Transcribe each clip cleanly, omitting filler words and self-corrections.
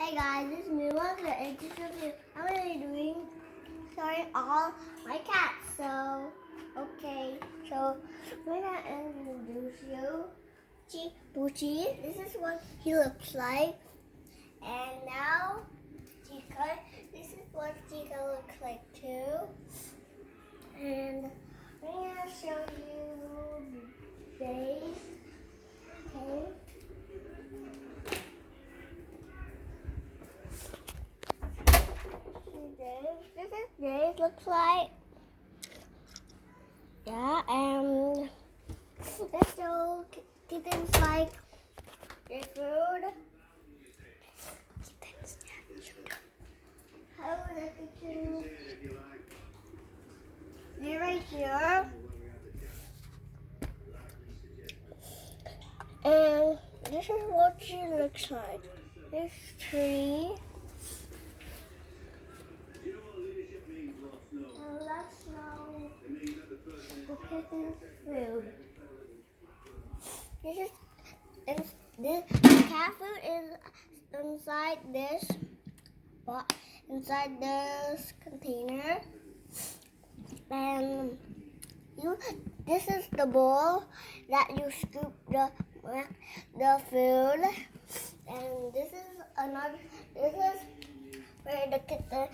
Hey guys, this is me. Welcome to Interview. I'm going to be doing showing all my cats. So we're going to introduce you. Poochie, this is what he looks like. And now, Chica, this is what Chica looks like too. And we're going to show you the days. Okay. This is Dave looks like. Yeah, and let's show kittens like their food. How the kittens? They're right here. And this is what she looks like. This tree. And let's know the kitten's food. This cat food is inside this container, and this is the bowl that you scoop the food, and this is another. This is where the kitten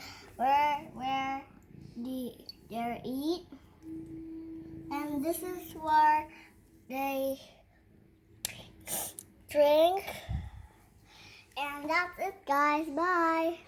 they eat, and this is where they drink. And that's it, guys. Bye.